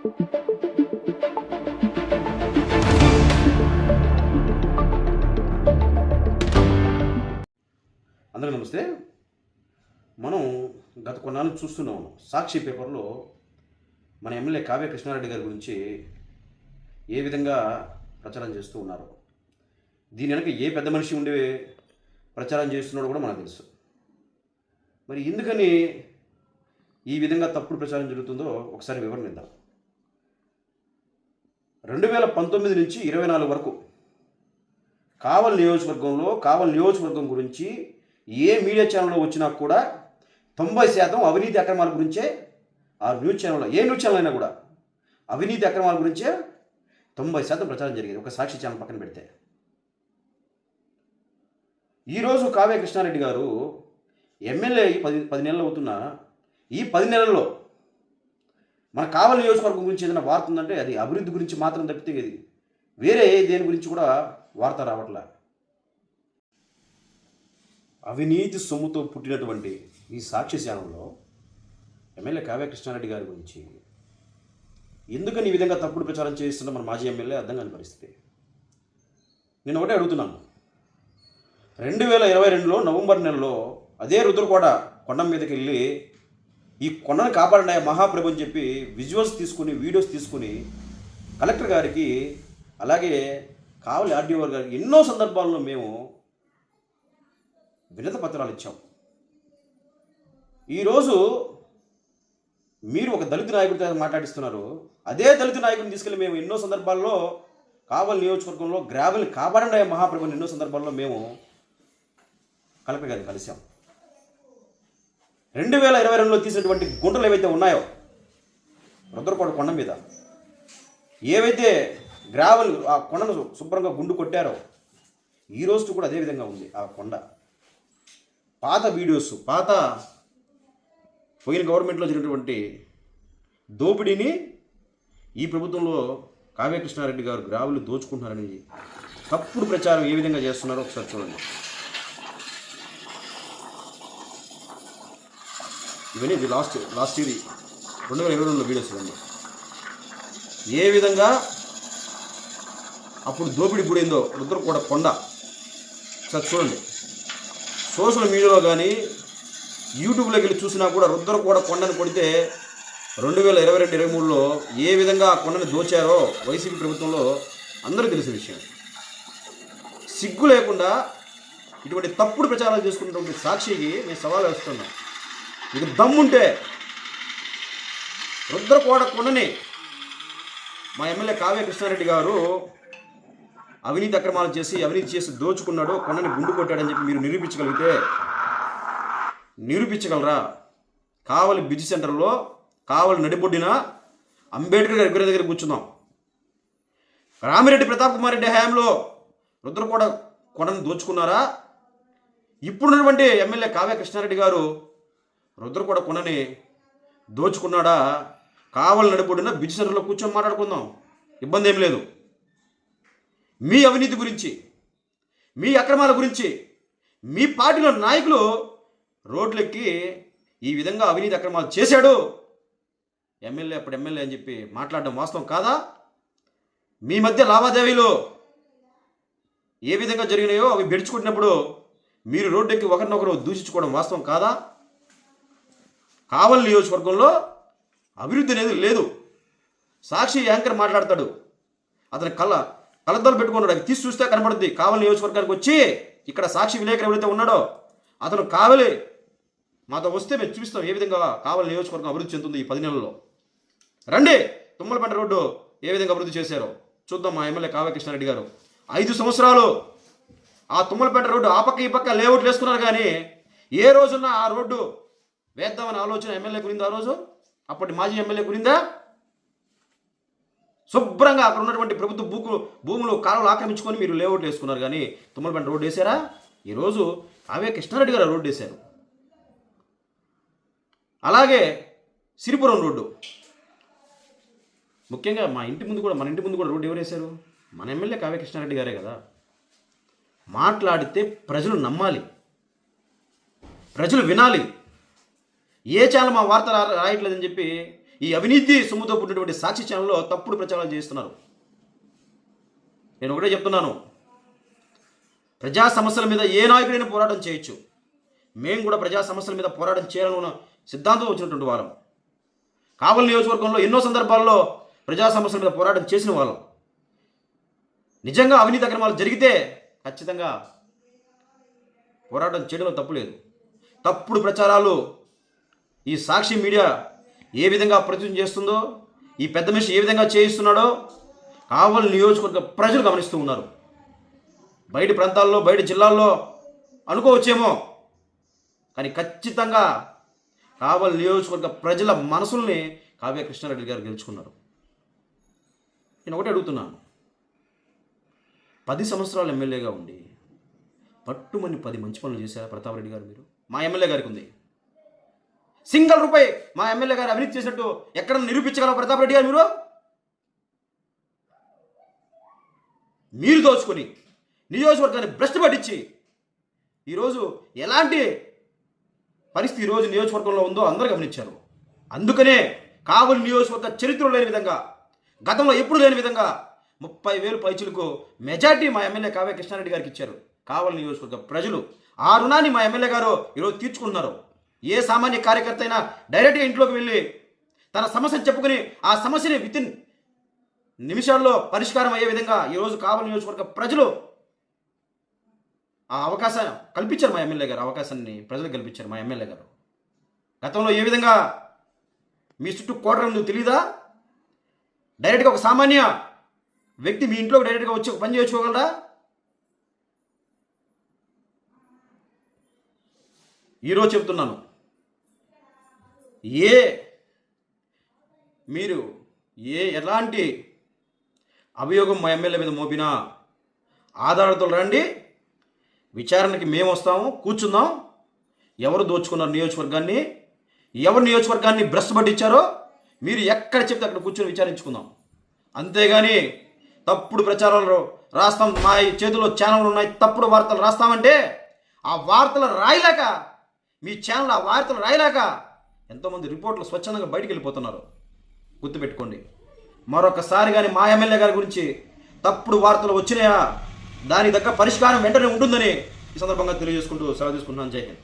అందరికీ నమస్తే. మనం గత కొన్నాళ్ళు చూస్తున్నాం, సాక్షి పేపర్లో మన ఎమ్మెల్యే కావ్య కృష్ణారెడ్డి గారి గురించి ఏ విధంగా ప్రచారం చేస్తూ ఉన్నారు. దీని వెనక ఏ పెద్ద మనిషి ఉండి ప్రచారం చేస్తున్నాడో కూడా మనకు తెలుసు. మరి ఎందుకని ఈ విధంగా తప్పుడు ప్రచారం జరుగుతుందో ఒకసారి వివరణ ఇద్దాం. 2019 నుంచి 24 వరకు కావలి నియోజకవర్గం గురించి ఏ మీడియా ఛానల్లో వచ్చినా కూడా 90% అవినీతి అక్రమాల గురించే ఆ న్యూస్ ఛానల్లో, ఏ న్యూస్ ఛానల్ అయినా కూడా అవినీతి అక్రమాల గురించే 90% ప్రచారం జరిగేది, ఒక సాక్షి ఛానల్ పక్కన పెడితే. ఈరోజు కావ్య కృష్ణారెడ్డి గారు ఎమ్మెల్యే 10 నెలలు అవుతున్నా, ఈ 10 నెలల్లో మన కావలి నియోజకవర్గం గురించి ఏదైనా వార్త ఉందంటే అది అభివృద్ధి గురించి మాత్రం తప్పితే ఇది వేరే దేని గురించి కూడా వార్త రావట్లే. అవినీతి సొమ్ముతో పుట్టినటువంటి ఈ సాక్షి ఛానల్లో ఎమ్మెల్యే కావ్య కృష్ణారెడ్డి గారి గురించి ఎందుకని ఈ విధంగా తప్పుడు ప్రచారం చేస్తున్న మన మాజీ ఎమ్మెల్యే అర్థం కాని పరిస్థితి. నేను ఒకటే అడుగుతున్నాను, 2022లో నవంబర్ నెలలో అదే రుద్రకోట కొండ మీదకి వెళ్ళి ఈ కొండను కాపాడండి మహాప్రభు అని చెప్పి విజువల్స్ తీసుకుని, వీడియోస్ తీసుకుని కలెక్టర్ గారికి, అలాగే కావలి ఆర్డీఓ గారికి ఎన్నో సందర్భాల్లో మేము వినతి పత్రాలు ఇచ్చాం. ఈరోజు మీరు ఒక దళిత నాయకుడితో మాట్లాడిస్తున్నారు. అదే దళిత నాయకుడిని తీసుకెళ్ళి మేము ఎన్నో సందర్భాల్లో కావలి నియోజకవర్గంలో గ్రావెల్ని కాపాడండి మహాప్రభుని ఎన్నో సందర్భాల్లో మేము కలెక్టర్ గారిని కలిసాం. 2022లో తీసినటువంటి గుంటలు ఏవైతే ఉన్నాయో రుద్రకోట కొండ మీద, ఏవైతే గ్రావెల్ ఆ కొండను శుభ్రంగా గుండు కొట్టారో ఈ రోజు కూడా అదే విధంగా ఉంది ఆ కొండ. పాత వీడియోస్, పోయిన గవర్నమెంట్లో జరిగినటువంటి దోపిడీని ఈ ప్రభుత్వంలో కావ్య కృష్ణారెడ్డి గారు గ్రావెల్ దోచుకుంటున్నారని తప్పుడు ప్రచారం ఏ విధంగా చేస్తున్నారో ఒకసారి చూడండి. ఇవన్నీ ఇది లాస్ట్ ఇయర్ 2022లో వీడియోస్ ఇవన్నీ. ఏ విధంగా అప్పుడు దోపిడీ గుడైందో రుద్రకోట కొండ ఒకసారి చూడండి. సోషల్ మీడియాలో కానీ యూట్యూబ్లోకి వెళ్ళి చూసినా కూడా రుద్రకోట కొండను కొడితే 2022-23లో ఏ విధంగా ఆ కొండను దోచారో వైసీపీ ప్రభుత్వంలో అందరూ తెలిసిన విషయం. సిగ్గు లేకుండా ఇటువంటి తప్పుడు ప్రచారాలు చేసుకున్నటువంటి సాక్షికి మేము సవాల్ వేస్తున్నాం. ఇది దమ్ముంటే రుద్రకోట కొండని మా ఎమ్మెల్యే కావ్య కృష్ణారెడ్డి గారు అవినీతి అక్రమాలు అవినీతి చేసి దోచుకున్నాడు, కొండని గుండు కొట్టాడని చెప్పి మీరు నిరూపించగలరా? కావలి బిజీ సెంటర్లో కావలి నడిబొడ్డిన అంబేద్కర్ గారి విగ్రహం దగ్గర కూర్చుందాం. రామిరెడ్డి ప్రతాప్ కుమార్ రెడ్డి హయాంలో రుద్రకోట కొండను దోచుకున్నారా? ఇప్పుడున్నటువంటి ఎమ్మెల్యే కావ్య కృష్ణారెడ్డి గారు రుద్రకోట కొండని దోచుకున్నాడా? కావలి నడిబొడ్డిన బిజీ సెంటర్లో కూర్చొని మాట్లాడుకుందాం, ఇబ్బంది ఏం లేదు. మీ అవినీతి గురించి, మీ అక్రమాల గురించి మీ పార్టీలో నాయకులు రోడ్లెక్కి ఈ విధంగా అవినీతి అక్రమాలు చేశాడు అప్పుడు ఎమ్మెల్యే అని చెప్పి మాట్లాడడం వాస్తవం కాదా? మీ మధ్య లావాదేవీలు ఏ విధంగా జరిగినాయో అవి బెడుచుకుంటున్నప్పుడు మీరు రోడ్డెక్కి ఒకరినొకరు దూషించుకోవడం వాస్తవం కాదా? కావలి నియోజకవర్గంలో అభివృద్ధి అనేది లేదు. సాక్షి యాంకర్ మాట్లాడతాడు, అతని కళ్ళద్దాలు పెట్టుకున్నాడు, అది తీసి చూస్తే కనబడుద్ది. కావలి నియోజకవర్గానికి వచ్చి ఇక్కడ సాక్షి విలేకరు ఎవరైతే ఉన్నాడో అతను కావలి మాతో వస్తే మేము చూపిస్తాం ఏ విధంగా కావలి నియోజకవర్గం అభివృద్ధి చెందుతుంది ఈ 10 నెలల్లో. రండి, తుమ్మలపేట రోడ్డు ఏ విధంగా అభివృద్ధి చేశారో చూద్దాం. మా ఎమ్మెల్యే కావ్య కృష్ణారెడ్డి గారు 5 సంవత్సరాలు ఆ తుమ్మలపేట రోడ్డు ఆ పక్క ఈ పక్క లేఅవుట్లు వేసుకున్నారు, కానీ ఏ రోజున ఆ రోడ్డు వేద్దామని ఆలోచన ఎమ్మెల్యే గురిందా? ఆ రోజు అప్పటి మాజీ ఎమ్మెల్యే గురిందా? శుభ్రంగా అక్కడ ఉన్నటువంటి ప్రభుత్వ భూములు కాలువలు ఆక్రమించుకొని మీరు లేఅవుట్లు వేసుకున్నారు, కానీ తుమ్మలపేట రోడ్డు వేసారా? ఈరోజు కావ్య కృష్ణారెడ్డి గారు రోడ్డు వేశారు. అలాగే సిరిపురం రోడ్డు, ముఖ్యంగా మన ఇంటి ముందు కూడా రోడ్డు ఎవరు వేశారు? మన ఎమ్మెల్యే కావ్య కృష్ణారెడ్డి గారే కదా. మాట్లాడితే ప్రజలు నమ్మాలి, ప్రజలు వినాలి. ఏ ఛానల్ మా వార్త రాయట్లేదని చెప్పి ఈ అవినీతి సొమ్ముతో పుట్టినటువంటి సాక్షి ఛానల్లో తప్పుడు ప్రచారాలు చేస్తున్నారు. నేను ఒకటే చెప్తున్నాను, ప్రజా సమస్యల మీద ఏ నాయకుడైనా పోరాటం చేయొచ్చు. మేము కూడా ప్రజా సమస్యల మీద పోరాటం చేయాలన్న సిద్ధాంతం వచ్చినటువంటి వాళ్ళం. కావలి నియోజకవర్గంలో ఎన్నో సందర్భాల్లో ప్రజా సమస్యల మీద పోరాటం చేసిన వాళ్ళం. నిజంగా అవినీతి అక్రమాలు జరిగితే ఖచ్చితంగా పోరాటం చేయడంలో తప్పులేదు. తప్పుడు ప్రచారాలు ఈ సాక్షి మీడియా ఏ విధంగా ప్రచురణ చేస్తుందో, ఈ పెద్ద మనిషి ఏ విధంగా చేయిస్తున్నాడో కావలి నియోజకవర్గ ప్రజలు గమనిస్తూ ఉన్నారు. బయట ప్రాంతాల్లో, బయట జిల్లాల్లో అనుకోవచ్చేమో, కానీ ఖచ్చితంగా కావలి నియోజకవర్గ ప్రజల మనసుల్ని కావ్య కృష్ణారెడ్డి గారు గెలుచుకున్నారు. నేను ఒకటి అడుగుతున్నాను, 10 సంవత్సరాలు ఎమ్మెల్యేగా ఉండి పట్టుమని 10 మంచి పనులు చేశారా ప్రతాప్ రెడ్డి గారు? మీరు మా ఎమ్మెల్యే గారికి ఉంది. సింగిల్ రూపాయి మా ఎమ్మెల్యే గారు అవినీతి చేసినట్టు ఎక్కడ నిరూపించగలరు ప్రతాప్ రెడ్డి గారు? మీరు దోచుకొని నియోజకవర్గాన్ని భ్రష్టు పట్టించి ఈరోజు ఎలాంటి పరిస్థితి ఈరోజు నియోజకవర్గంలో ఉందో అందరూ గమనించారు. అందుకనే కావలి నియోజకవర్గ చరిత్రలో లేని విధంగా, గతంలో ఎప్పుడు లేని విధంగా 30,000 పైచులకు మెజార్టీ మా ఎమ్మెల్యే కావ్య కృష్ణారెడ్డి గారికి ఇచ్చారు కావలి నియోజకవర్గ ప్రజలు. ఆ రుణాన్ని మా ఎమ్మెల్యే గారు ఈరోజు తీర్చుకుంటున్నారు. ఏ సామాన్య కార్యకర్త అయినా డైరెక్ట్గా ఇంట్లోకి వెళ్ళి తన సమస్యను చెప్పుకుని ఆ సమస్యని వితిన్ నిమిషాల్లో పరిష్కారం అయ్యే విధంగా ఈరోజు కావలి నియోజకవర్గ ప్రజలు ఆ అవకాశం కల్పించారు. మా ఎమ్మెల్యే గారు అవకాశాన్ని ప్రజలకు కల్పించారు. మా ఎమ్మెల్యే గారు గతంలో ఏ విధంగా మీ చుట్టూ కోటలు ఉందో తెలీదా? డైరెక్ట్గా ఒక సామాన్య వ్యక్తి మీ ఇంట్లోకి డైరెక్ట్గా వచ్చి పని చేసుకోగలరా? ఈరోజు చెప్తున్నాను, మీరు ఎలాంటి అభియోగం మా ఎమ్మెల్యే మీద మోపినా ఆధారాలతో రండి, విచారణకి మేము వస్తాము, కూర్చుందాం. ఎవరు దోచుకున్నారు నియోజకవర్గాన్ని, ఎవరు నియోజకవర్గాన్ని భ్రష్టు పట్టించారో మీరు ఎక్కడ చెప్తే అక్కడ కూర్చొని విచారించుకుందాం. అంతేగాని తప్పుడు ప్రచారాలు రాస్తాం, మా చేతిలో ఛానళ్ళు ఉన్నాయి, తప్పుడు వార్తలు రాస్తామంటే ఆ వార్తలు రాయలేక, మీ ఛానల్ ఆ వార్తలు రాయలేక ఎంతోమంది రిపోర్ట్లు స్వచ్ఛందంగా బయటికి వెళ్ళిపోతున్నారు. గుర్తుపెట్టుకోండి. మరొకసారి కానీ మా ఎమ్మెల్యే గారి గురించి తప్పుడు వార్తలు వచ్చినాయా దానికి తగ్గ పరిష్కారం వెంటనే ఉంటుందని ఈ సందర్భంగా తెలియజేసుకుంటూ సెలవు తీసుకుంటున్నాను. జై హింద్.